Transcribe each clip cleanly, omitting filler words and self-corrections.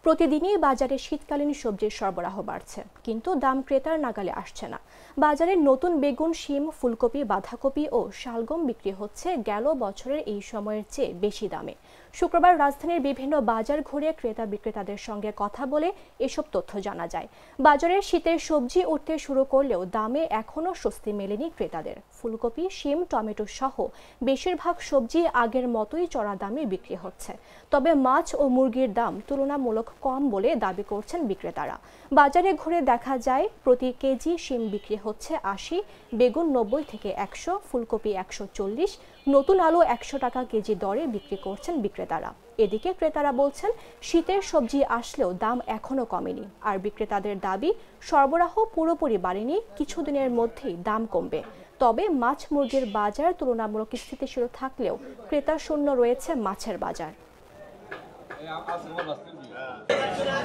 প্রতিদিনই বাজারে শীতকালীন সবজির সরবরাহ বাড়ছে, কিন্তু দাম ক্রেতার নাগালে আসছে না। বাজারে নতুন বেগুন, শিম, ফুলকপি, বাঁধাকপি ও শালগম বিক্রি হচ্ছে গেল বছরের এই সময়ের চেয়ে বেশি দামে। শুক্রবার রাজধানীর বিভিন্ন বাজার ঘুরে ক্রেতা বিক্রেতাদের সঙ্গে কথা বলে এসব তথ্য জানা যায়। বাজারের শীতের সবজি উঠতে শুরু করলেও দামে এখনও স্বস্তি মেলেনি ক্রেতাদের। ফুলকপি, শিম, টমেটো সহ বেশিরভাগ সবজি আগের মতোই চড়া দামে বিক্রি হচ্ছে। তবে মাছ ও মুরগির দাম তুলনামূলক কম বলে দাবি করছেন বিক্রেতারা। বাজারে ঘুরে দেখা যায় প্রতি কেজি শিম বিক্রি হচ্ছে ৮০, বেগুন ৯০ থেকে ১০০, ফুলকপি ১৪০, নতুন আলু ১০০ টাকা কেজি দরে বিক্রি করছেন বিক্রেতারা। এদিকে ক্রেতারা বলছেন শীতের সবজি আসলেও দাম এখনো কমেনি। আর বিক্রেতাদের দাবি সরবরাহ পুরোপুরি বাড়েনি, কিছুদিনের মধ্যেই দাম কমবে। তবে মাছ মুরগির বাজার তুলনামূলক স্থিতিশীল থাকলেও ক্রেতা শূন্য রয়েছে মাছের বাজার।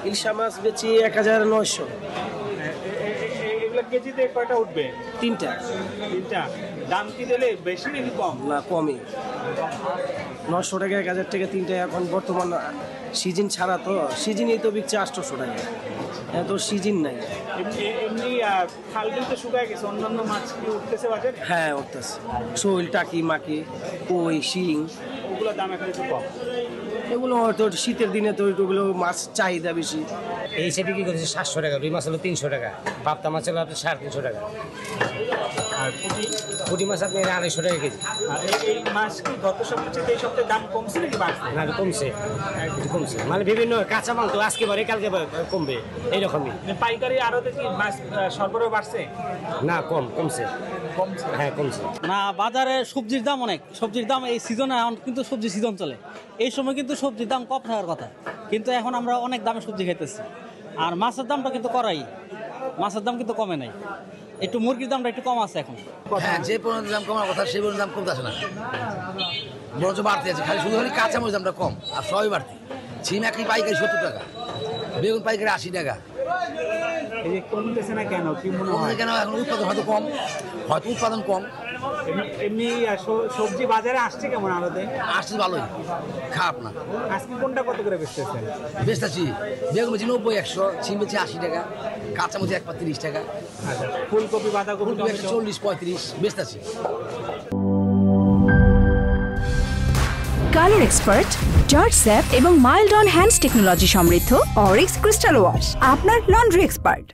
ইলশা মাছ বেচি ১৯০০। এগুলো কেজিতে কয়টা উঠবে? তিনটা। দাম কি দিলে বেশি নাকি কম? না, কমই। ৯০০ টাকা, ১০০০ টাকা তিনটা। এখন বর্তমান সিজন ছাড়া তো, সিজনই তো বিকছে ৮০০ টাকা। এত সিজন নাই। এমনি খাল বিল তো শুকায় গেছে, অন্যান্য মাছ কি উঠতেছে বাজারে? হ্যাঁ, উঠতেছে। শোল, টাকি, মাকি, কই, শিং, ওগুলোর দাম এখন একটু কম। এগুলো হয়তো শীতের দিনে তো ওগুলো মাছ চাহিদা বেশি। এই হিসেবে বিক্রি করছে ৭০০ টাকা, রুই মাছ হলো ৩০০ টাকা, পাবদা মাছ হলো আপনার ৩৫০ টাকা, আর পুঁটি মাছ আপনি ২৫০ টাকা কেজি। আর এই মাছ কি গত সপ্তাহে এই সপ্তাহে দাম কমছে নাকি বাড়ছে? না, কমছে, কমছে। মানে বিভিন্ন কাঁচা মাল তো আজকে বাড়ে কালকে কমবে, এইরকমই। পাইকারি আড়তে কি মাছ সরবরাহ বাড়ছে? না, কমছে। হ্যাঁ, কমছে। না, বাজারে সবজির দাম অনেক। সবজির দাম এই সিজনে এখন কিন্তু সবজি সিজন চলে, এই সময় কিন্তু সবজির দাম কম থাকার কথা, কিন্তু এখন আমরা অনেক দামে সবজি খাইতেছি। আর মাছের দামটা কিন্তু করাই, মাছের দাম কিন্তু কমে নাই, একটু মুরগির দামটা একটু কম আছে এখন। হ্যাঁ, যে পরিমাণ দাম কমার কথা সেই পরিমাণ দাম কমতে আসে না, বরঞ্চ বাড়তে আছে। খালি শুধু খালি কাঁচামরিচ দামটা কম, আর সবই বাড়তি। ছিম একই পাইকারি ৭০ টাকা, বেগুন পাইকারি ৮০ টাকা। এই যে কমতেছে না কেন, কি মনে হয়? কেন এখন উৎপাদন হয়তো কম, হয়তো উৎপাদন কম। এমনি সবজি বাজারে আসছে কেমন আড়তে? আসছে ভালোই, খারাপ না। আজকে কোনটা কত করে বেচতেছেন? বেচতেছি বেগুন বেচি ৯০, ১০০, ছিম বেচি ৮০ টাকা, কাঁচামরিচ ১ পা ৩০ টাকা। আচ্ছা, ফুলকপি, বাঁধাকপি ১৪০, ৩৫ বেচতেছি। কালার এক্সপার্ট, জর্জ স্যাপ এবং মাইল্ড অন হ্যান্ডস টেকনোলজি সমৃদ্ধ অরিক্স ক্রিস্টাল ওয়াশ আপনার লন্ড্রি এক্সপার্ট।